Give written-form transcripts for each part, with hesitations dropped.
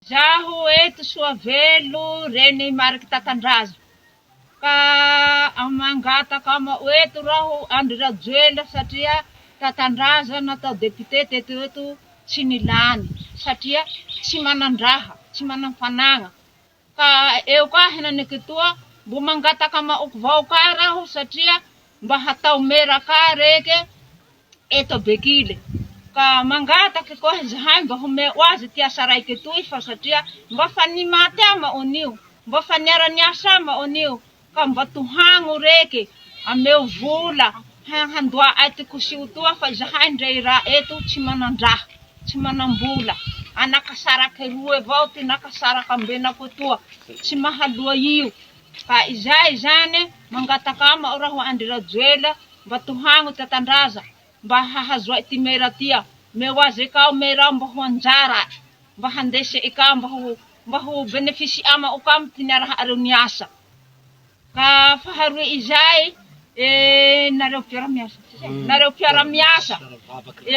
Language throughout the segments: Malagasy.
Zaho eto Soavelo reny mariky Tatandraza. Ka mangataka eto raho Andry Rajoelina satria Tatandraza natao député teto eto tsy nilany satria tsy manan-draha, tsy manan-fanagna. Ka eo ka henaneketoa mbo mangataka vao ka raho satria mba hatao meraka reke eto Bekile. Ka mangataka koa zahay mba home oazy ty asa raiky toy fa satria mba fa nimaty ama onio, mba fa niara-niasa ama onio. Ka mba tohagno reke ameo vola handoa aty kosio toa fa zahay ndray raha eto tsy manan-draha, tsy manam-bola. Anakasaraka roa avao ty nakasaraka ambenako toa, tsy mahaloa io. Ka izay zany mangataka ama raho Andry Rajoelina mba tohagno Tatandraza mba hahazoa ty mera tia. Meo azy ka mera mba ho anjara, mba handese ika mba ho benefisi ama ukam ty niarahareo niasa. Ka faharoe izay nareo mpiara-miasa. Nareo mpiara-miasa,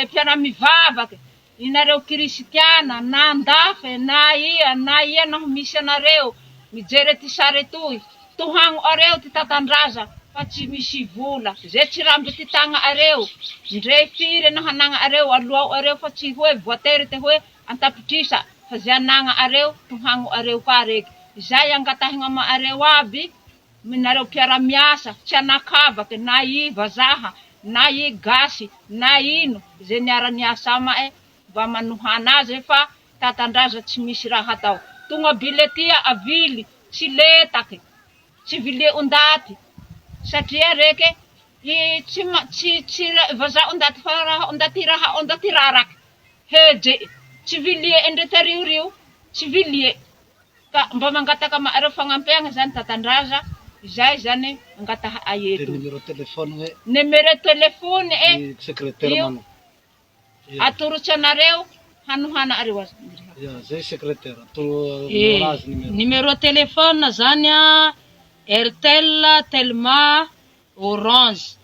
mpiara-mivavaky. Inareo Kristiana na Andafe na ia naho misy anareo mijery ty sary toy. Tohagno areo ty Tatandraza fa tsy misy vola. Ze tsy ramby ty tagna areo. Ndre firy na hanagna areo aloao areo fa tsy hoe voatery te hoe antapitrisa fa ze anagna areo tohagno areo ka reke. Izay angatahigna ama areo aby minareo mpiara-miasa tsy anakavaky na i vazaha na i gasy na ino ze niara-niasa ama mba manohana azy fa Tatandraza tsy misy raha atao. Tonga biletia avily tsy letaky, tsy vileo-ndaty satria reke tsy vaza ondaty fa raha ondaty raraky heje tsy vilie endrete rio tsy vilie. Ka mba mangataka ma areo fagnampiagna zany Tatandraza. Izay zany angataha aeto. Numero telefony secrétaire mano. Atorotsy anareo hanohana areo azy. Zay secrétaire. Numéro téléphone zany Airtel, Telma, Orange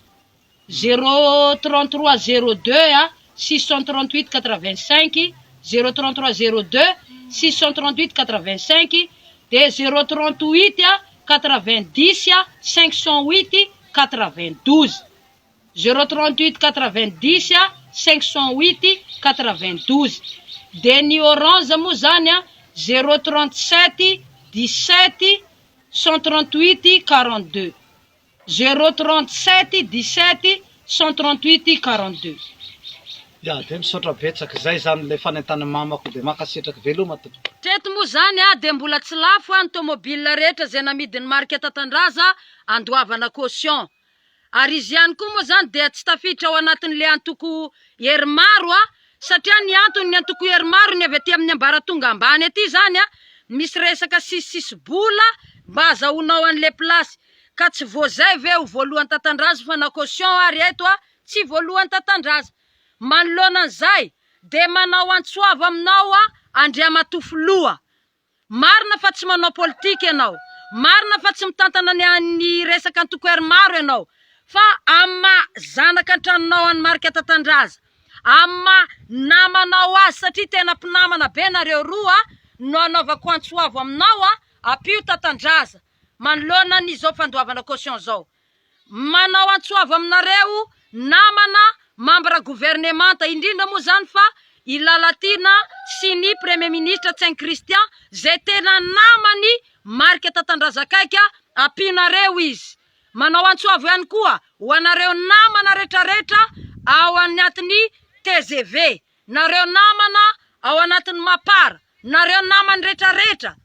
03302 638 85 03302 638 85 de 038 90 508 92 038 90 508 92 de ny Orange moa zany 037 17 138 42 037 17 138 42. Ya, de misaotra betsaky zay zany le fanentany mamako de makasitraky veloma tompoko. Teto moa zany de mbola tsy lafo ny tomobile rehetra zay namidiny marika Tatandraza andoavana caution. Ary izy ihany koa moa zany de tsy tafiditra ao anatin'le antoko hery maro satria ny antony antoko hery maro ny avy aty amin'ny ambaratonga ambany aty zany misy resaka sisibola mba azahoanao an'le plasy. Ka tsy voazay ve ho voalohany Tatandraza fa na caution ary eto tsy voalohany Tatandraza. Manoloana an'izay de manao antsoava aminao Andriamatofo loha. Marina fa tsy manao politika ianao, marina fa tsy mitantana ny resaka antoko hery maro ianao, fa amma zanaka antranonao any marika Tatandraza, amma namanao azy satria tena mpinamana be nareo roa no anaovako antsoava aminao apio Tatandraza manoloana n'izao fandoavana caution zao. Manao antsoava aminareo namana membre gouvernemanta indrindra moa zany fa i Lalatina sy ny premier ministre Saint Christian zay tena namany marika Tatandraza kaiky apinareo izy. Manao antsoava ihany koa ho anareo namana retraretra ao anatin'ny TGV, nareo namana ao anatin'ny Mapara, nareo namany retraretra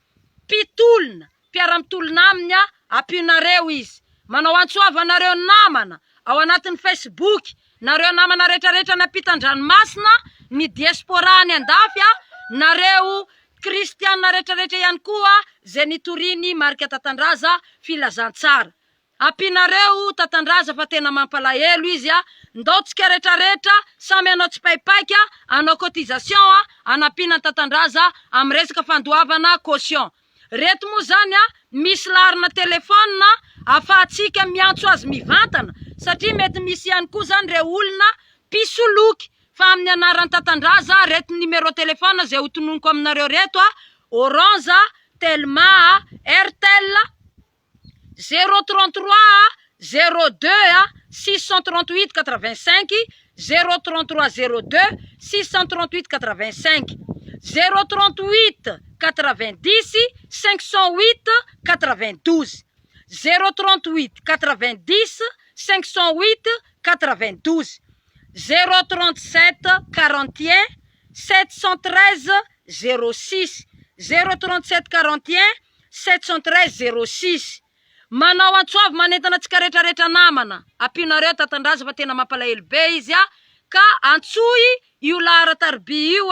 pitolona mpiara-mitolona aminy apinareo izy. Manao antsoava nareo namana ao anatin'ny Facebook, nareo namana retraretra napitan-dranomasina ny diaspora ny Andafy nareo kristiana retraretra ihany koa zay nitoriny marika Tatandraza filazantsara. Apinareo Tatandraza fa tena mampalahelo izy ndaotsika retraretra samy anao tsipaipaiky anao cotisation anapina Tatandraza amin'ny resaka fandoavana caution. Reto moa zany misy larina telefona afahatsika miantso azy mivantana satria mety misy ihany koa zany re olona pisoloky fa amin'ny anaran'ny Tatandraza reto numéro telefona zay hotononiko aminareo reto Orange, Telma, Airtel 033 02 638 85 033 02 638 85 038 90 508 92 038 90 508 92 037 41 713 06 037 41 713 06. Manao antsoavy manentana tsika rehetrarehetra namana. Ampinareo Tatandraza fa tena mampalahelo be izy ka antsoy io lahara tarby io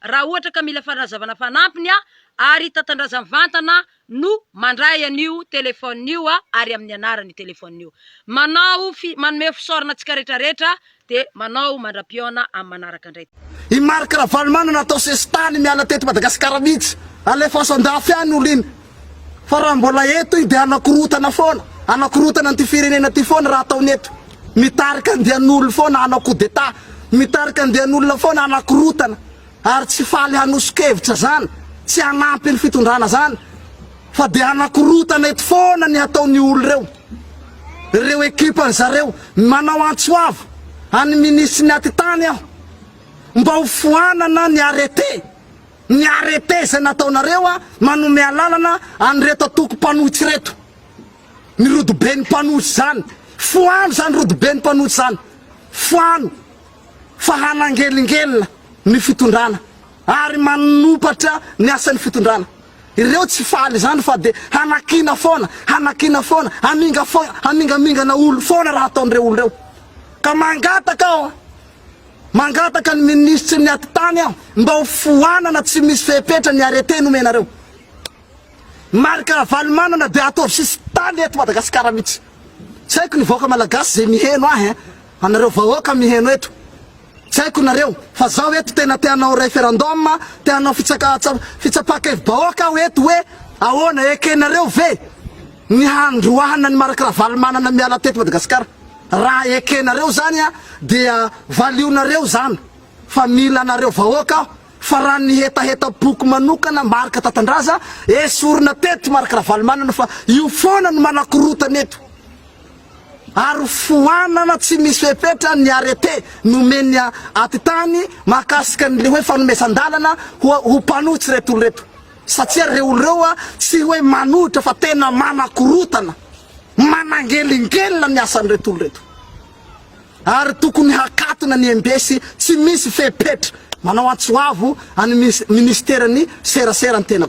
raha ohatra ka mila fanazavana fanampiny ary Tatandraza mivantana no mandray an'io telefonio ary amin'ny anarany telefonio. Manao manome fisaorana tsika rehetrarehetra de manao mandra-piona amin'ny manaraka indray. I marika Ravalomanana natao sestany miala teto Madagasikara mihitsy. Alefa sondafy any oliny. Fa raha mbola eto i dia anakorotana foana. Anakorotana ty firenena ty foana raha ataony eto. Mitarika andian'olo foana hanao coup d'état. Mitarika andian'olona foana anakorotana. Ary tsy faly hanosokevitra zany. Tsy hanampy ny fitondrana zany. Fa dia anakorotana eto foana ny ataony olo reo. Reo ekipany zareo manao antsoavo. Any minisitry ny atitany aho. Mba ho foanana ny arete. Ny arete zay nataonareo manome alalana an'ireto atoko mpanohitsy reto. Ny rodobe ny mpanohitsy zany. Foano zany rodobe ny mpanohitsy zany. Foano. Fa hanangelingelina ny fitondrana. Ary manopatra ny asan'ny fitondrana. Ireo tsy faly zany fa de hanakina foana. Hanakina foana. Hamingamingana olo foana raha ataon'ireo olo reo. Ka mangataka aho. Mangataka ny ministry ny atitany aho mba ho foanana tsy misy fepetra ny arete nomenareo. Marika Ravalomanana de ataovy sisy tany eto Madagasikara mihitsy. Tsy haiko ny vahoaka malagasy zay miheno ahy anareo vahoaka miheno eto. Tsy haiko nareo fa zao eto tena te hanao referendum, te hanao fitsapakevy vahoaka aho eto hoe ahoana ekenareo ve ny handroahana ny Marika Ravalomanana miala teto Madagasikara. Raha ekenareo zany dia valionareo zany fa mila nareo vahoaka fa raha ny hetaheta boky manokana Marika Tatandraza esorina teto Marika Ravalomanana fa io foana no manakorotana eto. Ary foanana tsy misy fepetra ny arete nomeny atitany mahakasika n'le hoe fanomesandalana ho mpanohitsy reto olo reto. Satria reo olo reo tsy hoe manohitra fa tena manakorotana. Manangelingelina ny asan'ireto olo reto. Ary tokony hakatona ny embesy tsy misy fepetra. Manao antsoavo any ministerany serasera ny tena.